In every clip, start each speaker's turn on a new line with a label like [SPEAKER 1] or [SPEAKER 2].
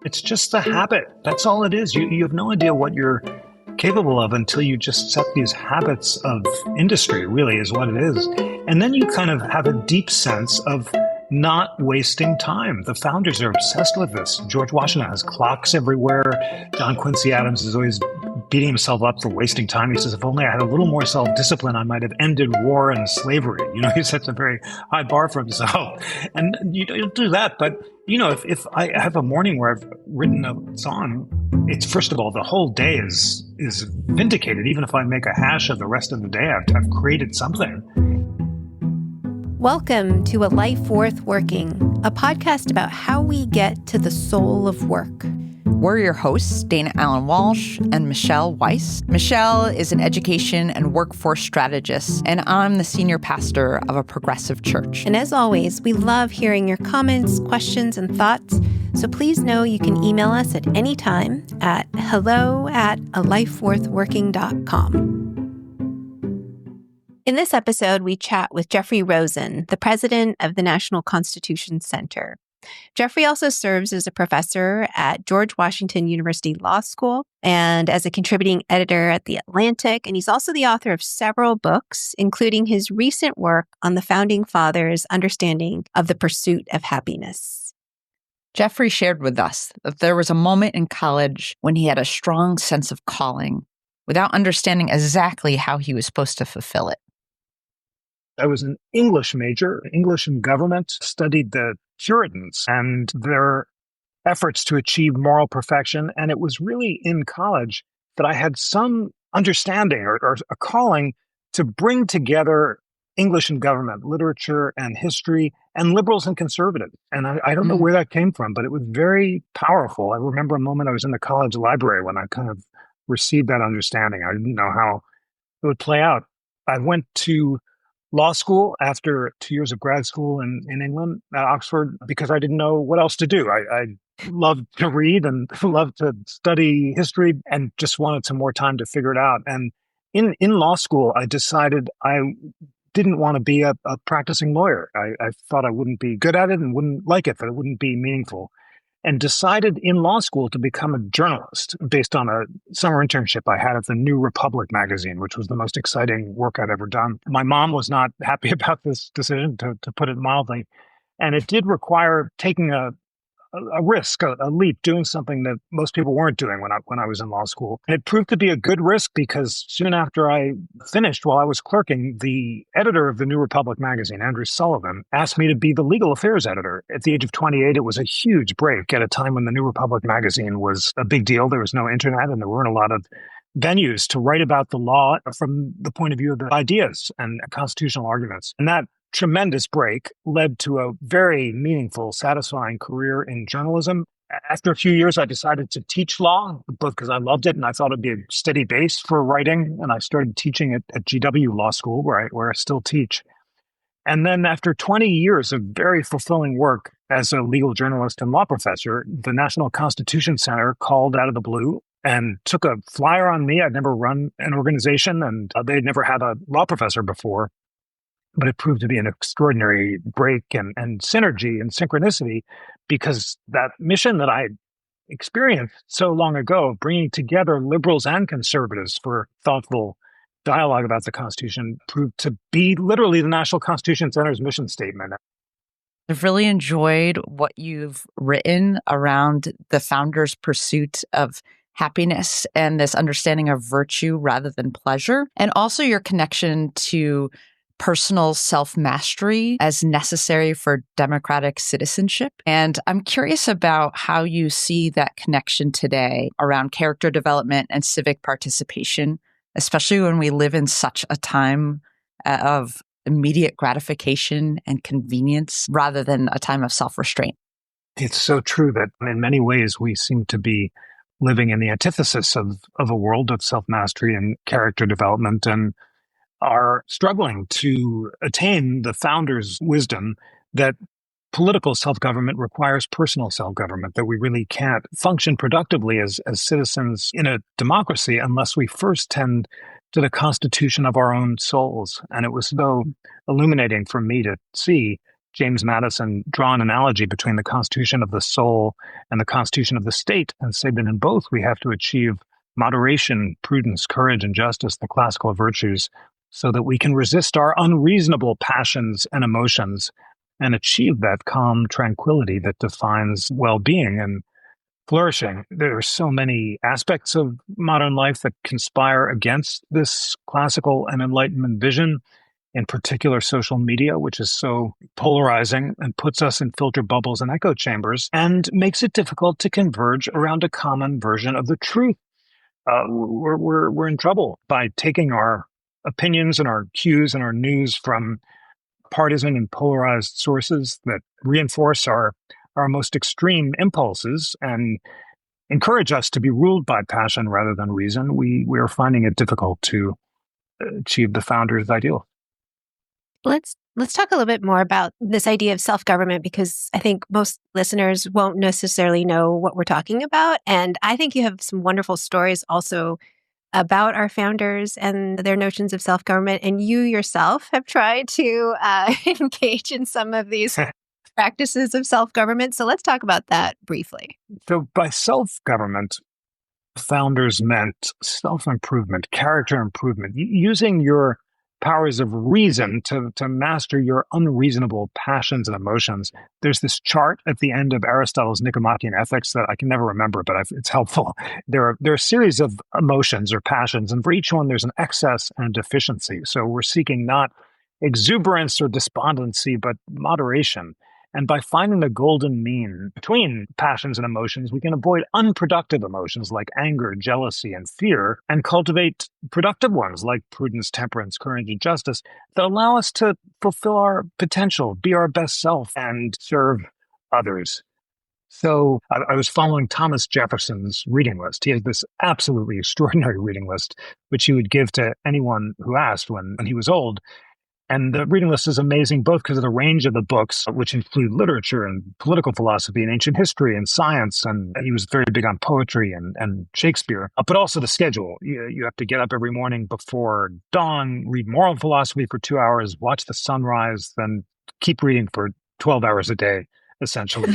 [SPEAKER 1] It's just the habit. That's all it is. You have no idea what you're capable of until you just set these habits of industry, really is what it is. And then you kind of have a deep sense of not wasting time. The founders are obsessed with this. George Washington has clocks everywhere. John Quincy Adams is always beating himself up for wasting time. He says, if only I had a little more self-discipline, I might have ended war and slavery. He sets a very high bar for himself. And you don't do that. But, if I have a morning where I've written a song, it's, first of all, the whole day is vindicated. Even if I make a hash of the rest of the day, I've created something.
[SPEAKER 2] Welcome to A Life Worth Working, a podcast about how we get to the soul of work.
[SPEAKER 3] We're your hosts, Dana Allen Walsh and Michelle Weise. Michelle is an education and workforce strategist, and I'm the senior pastor of a progressive church.
[SPEAKER 2] And as always, we love hearing your comments, questions, and thoughts. So please know you can email us at any time at hello@alifeworthworking.com. In this episode, we chat with Jeffrey Rosen, the president of the National Constitution Center. Jeffrey also serves as a professor at George Washington University Law School and as a contributing editor at The Atlantic. And he's also the author of several books, including his recent work on the Founding Fathers' understanding of the pursuit of happiness.
[SPEAKER 3] Jeffrey shared with us that there was a moment in college when he had a strong sense of calling without understanding exactly how he was supposed to fulfill it.
[SPEAKER 1] I was an English major, English and government, studied the Puritans and their efforts to achieve moral perfection. And it was really in college that I had some understanding or a calling to bring together English and government, literature and history, and liberals and conservatives. And I don't know where that came from, but it was very powerful. I remember a moment I was in the college library when I kind of received that understanding. I didn't know how it would play out. I went to law school after 2 years of grad school in England at Oxford because I didn't know what else to do. I loved to read and loved to study history and just wanted some more time to figure it out. And in law school, I decided I didn't want to be a practicing lawyer. I thought I wouldn't be good at it and wouldn't like it, that it wouldn't be meaningful. And decided in law school to become a journalist based on a summer internship I had at the New Republic magazine, which was the most exciting work I'd ever done. My mom was not happy about this decision, to put it mildly. And it did require taking a risk, a leap, doing something that most people weren't doing when I was in law school. And it proved to be a good risk because soon after I finished, while I was clerking, the editor of the New Republic magazine, Andrew Sullivan, asked me to be the legal affairs editor. At the age of 28, it was a huge break at a time when the New Republic magazine was a big deal. There was no internet and there weren't a lot of venues to write about the law from the point of view of the ideas and constitutional arguments. And that tremendous break led to a very meaningful, satisfying career in journalism. After a few years, I decided to teach law, both because I loved it and I thought it'd be a steady base for writing. And I started teaching at GW Law School, where I still teach. And then after 20 years of very fulfilling work as a legal journalist and law professor, the National Constitution Center called out of the blue and took a flyer on me. I'd never run an organization and they'd never had a law professor before. But it proved to be an extraordinary break and synergy and synchronicity because that mission that I had experienced so long ago, bringing together liberals and conservatives for thoughtful dialogue about the Constitution, proved to be literally the National Constitution Center's mission statement.
[SPEAKER 3] I've really enjoyed what you've written around the founders' pursuit of happiness and this understanding of virtue rather than pleasure, and also your connection to personal self-mastery as necessary for democratic citizenship. And I'm curious about how you see that connection today around character development and civic participation, especially when we live in such a time of immediate gratification and convenience rather than a time of self-restraint.
[SPEAKER 1] It's so true that in many ways we seem to be living in the antithesis of a world of self-mastery and character development, and are struggling to attain the founders' wisdom that political self-government requires personal self-government, that we really can't function productively as citizens in a democracy unless we first tend to the constitution of our own souls. And it was so illuminating for me to see James Madison draw an analogy between the constitution of the soul and the constitution of the state and say that in both we have to achieve moderation, prudence, courage, and justice, the classical virtues, so that we can resist our unreasonable passions and emotions and achieve that calm tranquility that defines well-being and flourishing. There are so many aspects of modern life that conspire against this classical and Enlightenment vision, in particular social media, which is so polarizing and puts us in filter bubbles and echo chambers and makes it difficult to converge around a common version of the truth. We're in trouble by taking our opinions and our cues and our news from partisan and polarized sources that reinforce our most extreme impulses and encourage us to be ruled by passion rather than reason. We are finding it difficult to achieve the founders' ideal.
[SPEAKER 2] Let's talk a little bit more about this idea of self-government, because I think most listeners won't necessarily know what we're talking about. And I think you have some wonderful stories also about our founders and their notions of self-government. And you yourself have tried to engage in some of these practices of self-government. So let's talk about that briefly.
[SPEAKER 1] So by self-government, founders meant self-improvement, character improvement, using your powers of reason to master your unreasonable passions and emotions. There's this chart at the end of Aristotle's Nicomachean Ethics that I can never remember, but it's helpful. There are a series of emotions or passions, and for each one there's an excess and deficiency. So we're seeking not exuberance or despondency, but moderation. And by finding the golden mean between passions and emotions, we can avoid unproductive emotions like anger, jealousy, and fear, and cultivate productive ones like prudence, temperance, courage, and justice that allow us to fulfill our potential, be our best self, and serve others. So I was following Thomas Jefferson's reading list. He has this absolutely extraordinary reading list, which he would give to anyone who asked when he was old. And the reading list is amazing, both because of the range of the books, which include literature and political philosophy and ancient history and science. And he was very big on poetry and Shakespeare, but also the schedule. You have to get up every morning before dawn, read moral philosophy for 2 hours, watch the sunrise, then keep reading for 12 hours a day, essentially.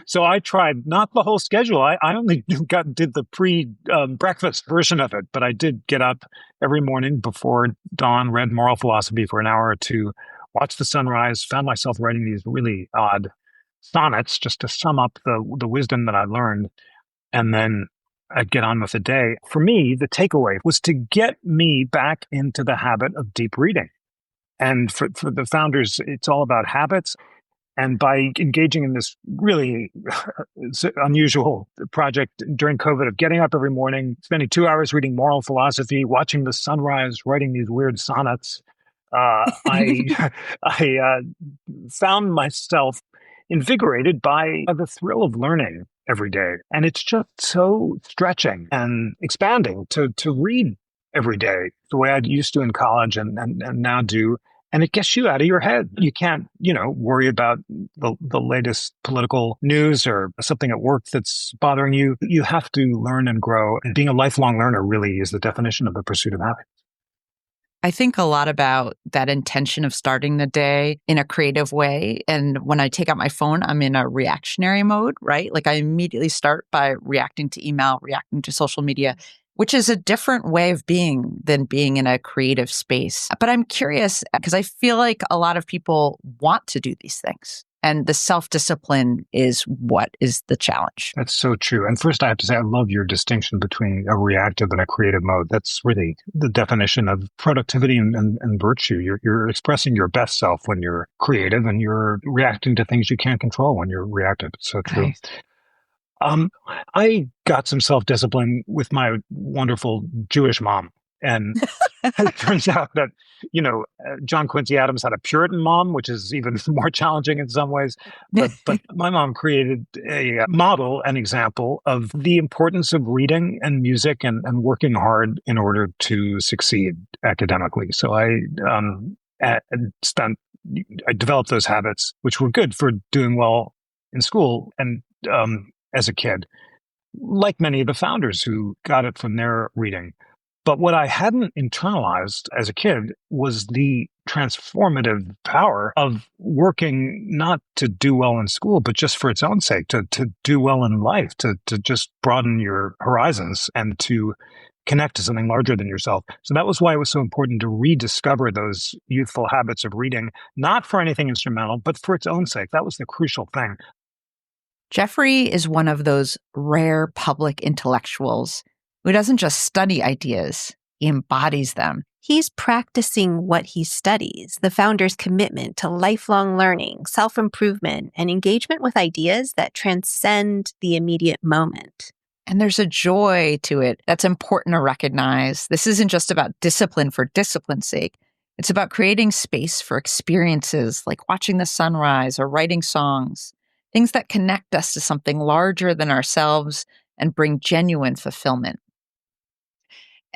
[SPEAKER 1] So I tried not the whole schedule. I only did the pre-breakfast version of it, but I did get up every morning before dawn, read moral philosophy for an hour or two, watched the sunrise, found myself writing these really odd sonnets just to sum up the wisdom that I learned, and then I'd get on with the day. For me, the takeaway was to get me back into the habit of deep reading. And for the founders, it's all about habits. And by engaging in this really unusual project during COVID of getting up every morning, spending 2 hours reading moral philosophy, watching the sunrise, writing these weird sonnets, I found myself invigorated by the thrill of learning every day. And it's just so stretching and expanding to read every day the way I used to in college and now do. And it gets you out of your head. You can't, worry about the latest political news or something at work that's bothering you. You have to learn and grow. And being a lifelong learner really is the definition of the pursuit of happiness.
[SPEAKER 3] I think a lot about that intention of starting the day in a creative way. And when I take out my phone, I'm in a reactionary mode, right? Like I immediately start by reacting to email, reacting to social media, which is a different way of being than being in a creative space. But I'm curious because I feel like a lot of people want to do these things. And the self-discipline is what is the challenge.
[SPEAKER 1] That's so true. And first, I have to say, I love your distinction between a reactive and a creative mode. That's really the definition of productivity and virtue. You're expressing your best self when you're creative, and you're reacting to things you can't control when you're reactive. It's so true.
[SPEAKER 3] Right.
[SPEAKER 1] I got some self-discipline with my wonderful Jewish mom. And it turns out that, John Quincy Adams had a Puritan mom, which is even more challenging in some ways. But my mom created a model, an example of the importance of reading and music and working hard in order to succeed academically. So I developed those habits, which were good for doing well in school and as a kid, like many of the founders who got it from their reading. But what I hadn't internalized as a kid was the transformative power of working not to do well in school, but just for its own sake, to do well in life, to just broaden your horizons and to connect to something larger than yourself. So that was why it was so important to rediscover those youthful habits of reading, not for anything instrumental, but for its own sake. That was the crucial thing.
[SPEAKER 3] Jeffrey is one of those rare public intellectuals who doesn't just study ideas, he embodies them.
[SPEAKER 2] He's practicing what he studies, the founder's commitment to lifelong learning, self-improvement, and engagement with ideas that transcend the immediate moment.
[SPEAKER 3] And there's a joy to it that's important to recognize. This isn't just about discipline for discipline's sake. It's about creating space for experiences like watching the sunrise or writing songs, things that connect us to something larger than ourselves and bring genuine fulfillment.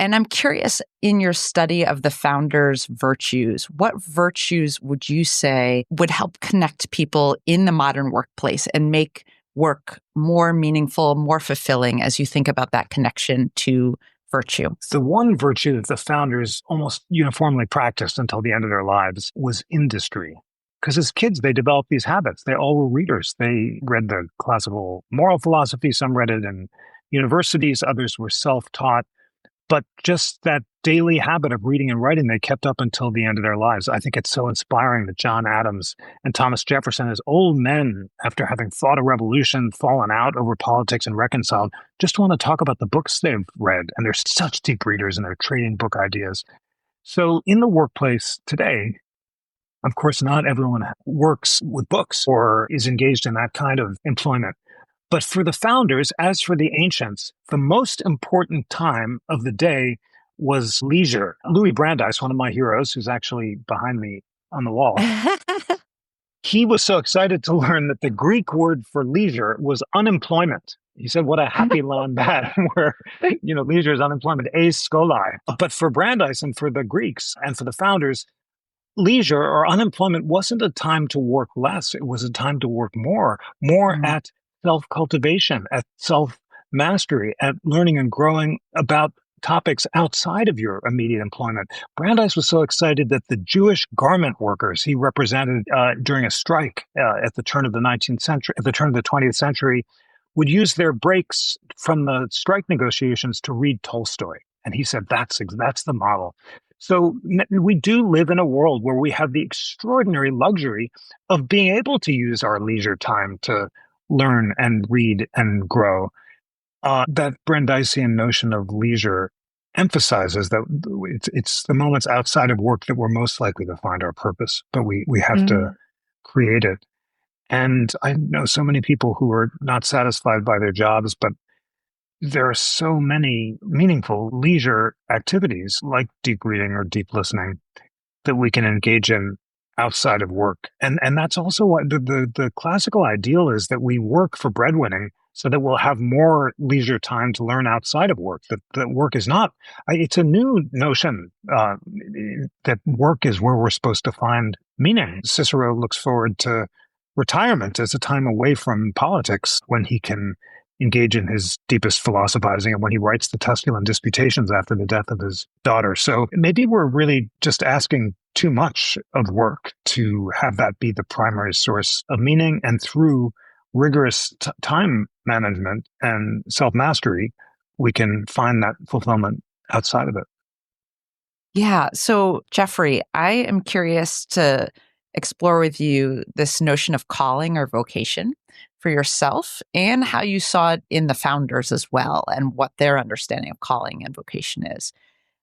[SPEAKER 3] And I'm curious, in your study of the founders' virtues, what virtues would you say would help connect people in the modern workplace and make work more meaningful, more fulfilling as you think about that connection to virtue?
[SPEAKER 1] The one virtue that the founders almost uniformly practiced until the end of their lives was industry. Because as kids, they developed these habits. They all were readers. They read the classical moral philosophy. Some read it in universities. Others were self-taught. But just that daily habit of reading and writing, they kept up until the end of their lives. I think it's so inspiring that John Adams and Thomas Jefferson, as old men, after having fought a revolution, fallen out over politics and reconciled, just want to talk about the books they've read. And they're such deep readers and they're trading book ideas. So in the workplace today, of course, not everyone works with books or is engaged in that kind of employment. But for the founders, as for the ancients, the most important time of the day was leisure. Louis Brandeis, one of my heroes, who's actually behind me on the wall, he was so excited to learn that the Greek word for leisure was unemployment. He said, what a happy land that, where, leisure is unemployment, a scholai. But for Brandeis and for the Greeks and for the founders, leisure or unemployment wasn't a time to work less. It was a time to work more at self-cultivation, at self-mastery, at learning and growing about topics outside of your immediate employment. Brandeis was so excited that the Jewish garment workers he represented during a strike at the turn of the 19th century, at the turn of the 20th century, would use their breaks from the strike negotiations to read Tolstoy. And he said, that's the model. So we do live in a world where we have the extraordinary luxury of being able to use our leisure time to learn and read and grow. That Brandeisian notion of leisure emphasizes that it's the moments outside of work that we're most likely to find our purpose, but we have to create it. And I know so many people who are not satisfied by their jobs, but there are so many meaningful leisure activities like deep reading or deep listening that we can engage in outside of work. And that's also what the classical ideal is, that we work for breadwinning so that we'll have more leisure time to learn outside of work, that work is not, it's a new notion that work is where we're supposed to find meaning. Cicero looks forward to retirement as a time away from politics when he can engage in his deepest philosophizing and when he writes the Tusculan Disputations after the death of his daughter. So maybe we're really just asking too much of work to have that be the primary source of meaning. And through rigorous time management and self-mastery, we can find that fulfillment outside of it.
[SPEAKER 3] Yeah. So, Jeffrey, I am curious to explore with you this notion of calling or vocation for yourself and how you saw it in the founders as well and what their understanding of calling and vocation is.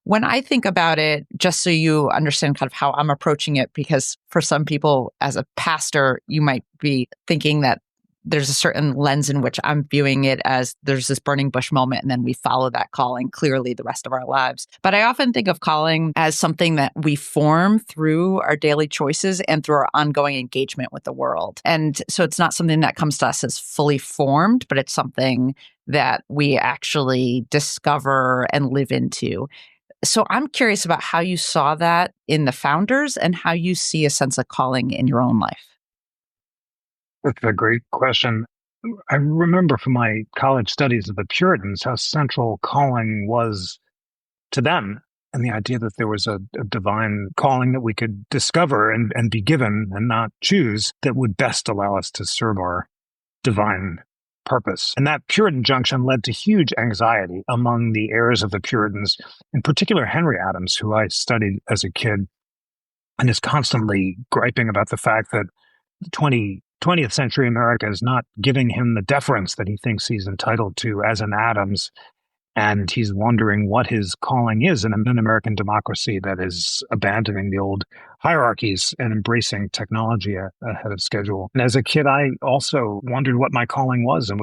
[SPEAKER 3] When I think about it, just so you understand kind of how I'm approaching it, because for some people as a pastor, you might be thinking that there's a certain lens in which I'm viewing it as there's this burning bush moment and then we follow that calling clearly the rest of our lives. But I often think of calling as something that we form through our daily choices and through our ongoing engagement with the world. And so it's not something that comes to us as fully formed, but it's something that we actually discover and live into. So I'm curious about how you saw that in the founders and how you see a sense of calling in your own life.
[SPEAKER 1] That's a great question. I remember from my college studies of the Puritans how central calling was to them. And the idea that there was a divine calling that we could discover and be given and not choose that would best allow us to serve our divine purpose. And that Puritan junction led to huge anxiety among the heirs of the Puritans, in particular Henry Adams, who I studied as a kid and is constantly griping about the fact that 20th century America is not giving him the deference that he thinks he's entitled to as an Adams. And he's wondering what his calling is in an American democracy that is abandoning the old hierarchies and embracing technology ahead of schedule. And as a kid, I also wondered what my calling was, and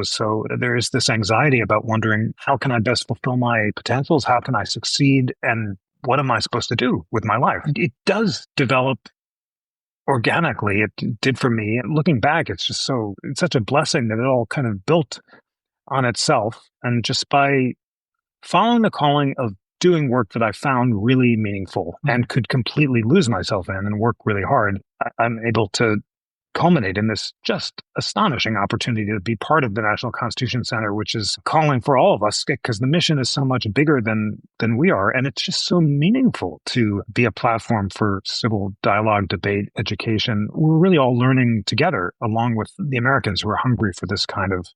[SPEAKER 1] there is this anxiety about wondering, how can I best fulfill my potentials? How can I succeed? And what am I supposed to do with my life? It does develop organically. It did for me. And looking back, it's such a blessing that it all kind of built on itself. And just by following the calling of doing work that I found really meaningful and could completely lose myself in and work really hard, I'm able to culminate in this just astonishing opportunity to be part of the National Constitution Center, which is calling for all of us, because the mission is so much bigger than we are. And it's just so meaningful to be a platform for civil dialogue, debate, education. We're really all learning together along with the Americans who are hungry for this kind of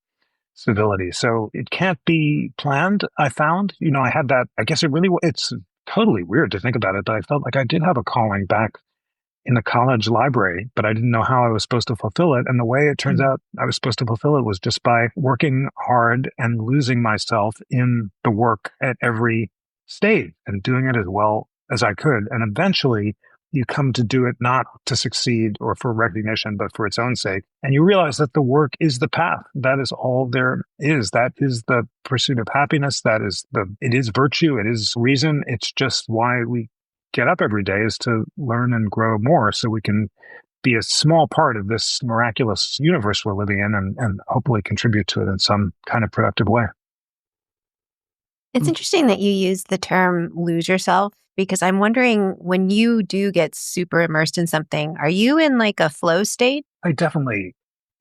[SPEAKER 1] civility. So it can't be planned, I found. I had that, I guess it's totally weird to think about it, but I felt like I did have a calling back in the college library, but I didn't know how I was supposed to fulfill it. And the way it turns out I was supposed to fulfill it was just by working hard and losing myself in the work at every stage and doing it as well as I could. And eventually you come to do it not to succeed or for recognition, but for its own sake. And you realize that the work is the path. That is all there is. That is the pursuit of happiness. It is virtue. It is reason. It's just why we get up every day, is to learn and grow more so we can be a small part of this miraculous universe we're living in and hopefully contribute to it in some kind of productive way.
[SPEAKER 2] It's interesting that you use the term lose yourself, because I'm wondering, when you do get super immersed in something, are you in like a flow state?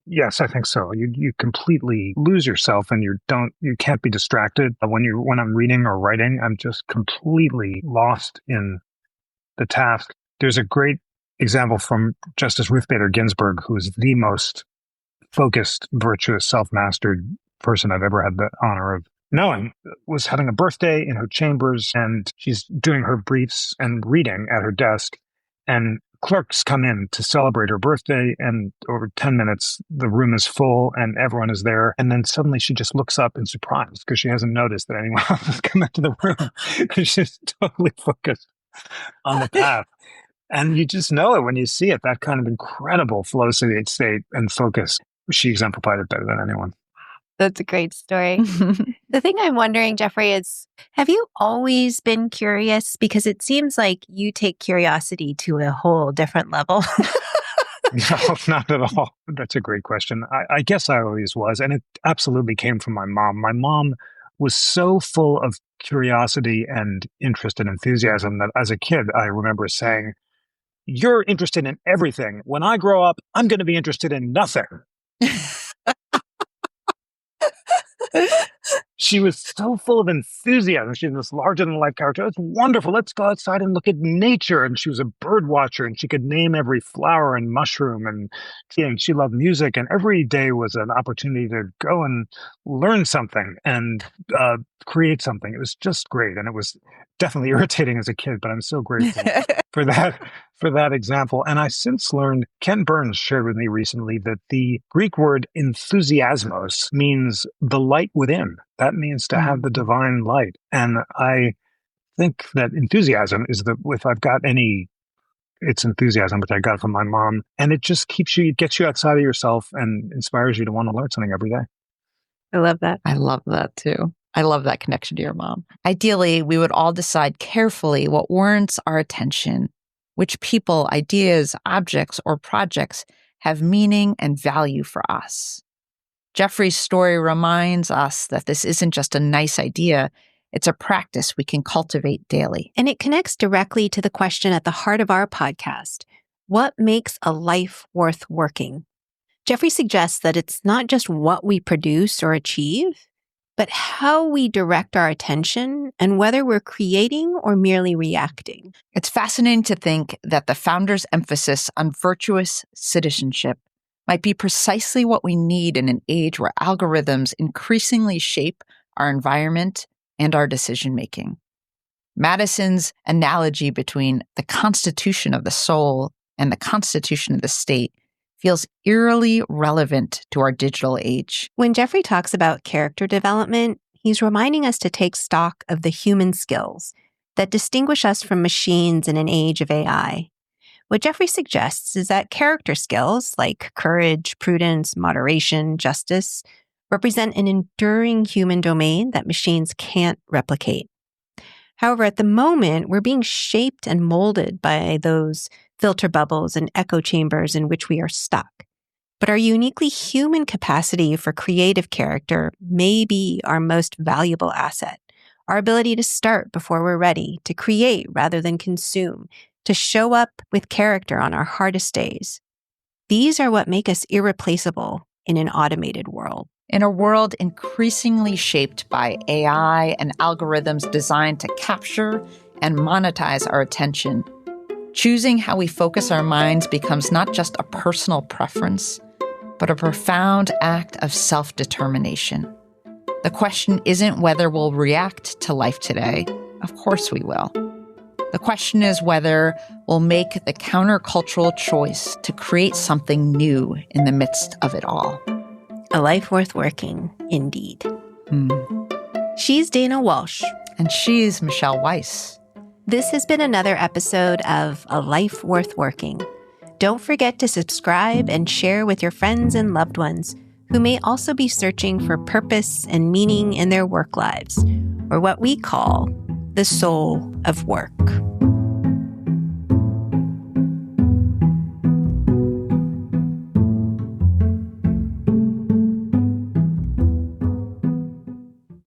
[SPEAKER 1] Yes, I think so. You completely lose yourself and you can't be distracted. When I'm reading or writing, I'm just completely lost in the task. There's a great example from Justice Ruth Bader Ginsburg, who is the most focused, virtuous, self-mastered person I've ever had the honor of knowing, was having a birthday in her chambers, and she's doing her briefs and reading at her desk, and clerks come in to celebrate her birthday, and over 10 minutes, the room is full and everyone is there. And then suddenly she just looks up in surprise because she hasn't noticed that anyone else has come into the room, because she's totally focused on the path. And you just know it when you see it, that kind of incredible flow state and focus. She exemplified it better than anyone.
[SPEAKER 2] That's a great story. The thing I'm wondering, Jeffrey, is, have you always been curious? Because it seems like you take curiosity to a whole different level.
[SPEAKER 1] No, not at all. That's a great question. I guess I always was. And it absolutely came from my mom. My mom was so full of curiosity and interest and enthusiasm that as a kid, I remember saying, "You're interested in everything. When I grow up, I'm going to be interested in nothing." She was so full of enthusiasm. She was this larger-than-life character. It's wonderful. Let's go outside and look at nature. And she was a bird watcher, and she could name every flower and mushroom. And she loved music. And every day was an opportunity to go and learn something and create something. It was just great. And it was definitely irritating as a kid, but I'm so grateful for that example. And I since learned, Ken Burns shared with me recently, that the Greek word enthusiasmos means the light within. That means to have the divine light. And I think that enthusiasm is if I've got any, it's enthusiasm, which I got from my mom. And it just it gets you outside of yourself and inspires you to want to learn something every day.
[SPEAKER 2] I love that.
[SPEAKER 3] I love that too. I love that connection to your mom. Ideally, we would all decide carefully what warrants our attention, which people, ideas, objects, or projects have meaning and value for us. Jeffrey's story reminds us that this isn't just a nice idea, it's a practice we can cultivate daily.
[SPEAKER 2] And it connects directly to the question at the heart of our podcast: what makes a life worth working? Jeffrey suggests that it's not just what we produce or achieve, but how we direct our attention and whether we're creating or merely reacting.
[SPEAKER 3] It's fascinating to think that the founders' emphasis on virtuous citizenship might be precisely what we need in an age where algorithms increasingly shape our environment and our decision-making. Madison's analogy between the constitution of the soul and the constitution of the state feels eerily relevant to our digital age.
[SPEAKER 2] When Jeffrey talks about character development, he's reminding us to take stock of the human skills that distinguish us from machines in an age of AI. What Jeffrey suggests is that character skills like courage, prudence, moderation, justice represent an enduring human domain that machines can't replicate. However, at the moment, we're being shaped and molded by those filter bubbles and echo chambers in which we are stuck. But our uniquely human capacity for creative character may be our most valuable asset. Our ability to start before we're ready, to create rather than consume, to show up with character on our hardest days. These are what make us irreplaceable in an automated world.
[SPEAKER 3] In a world increasingly shaped by AI and algorithms designed to capture and monetize our attention, choosing how we focus our minds becomes not just a personal preference, but a profound act of self-determination. The question isn't whether we'll react to life today. Of course we will. The question is whether we'll make the countercultural choice to create something new in the midst of it all.
[SPEAKER 2] A life worth working, indeed. She's Dana Walsh.
[SPEAKER 3] And she's Michelle Weise.
[SPEAKER 2] This has been another episode of A Life Worth Working. Don't forget to subscribe and share with your friends and loved ones who may also be searching for purpose and meaning in their work lives, or what we call the soul of work.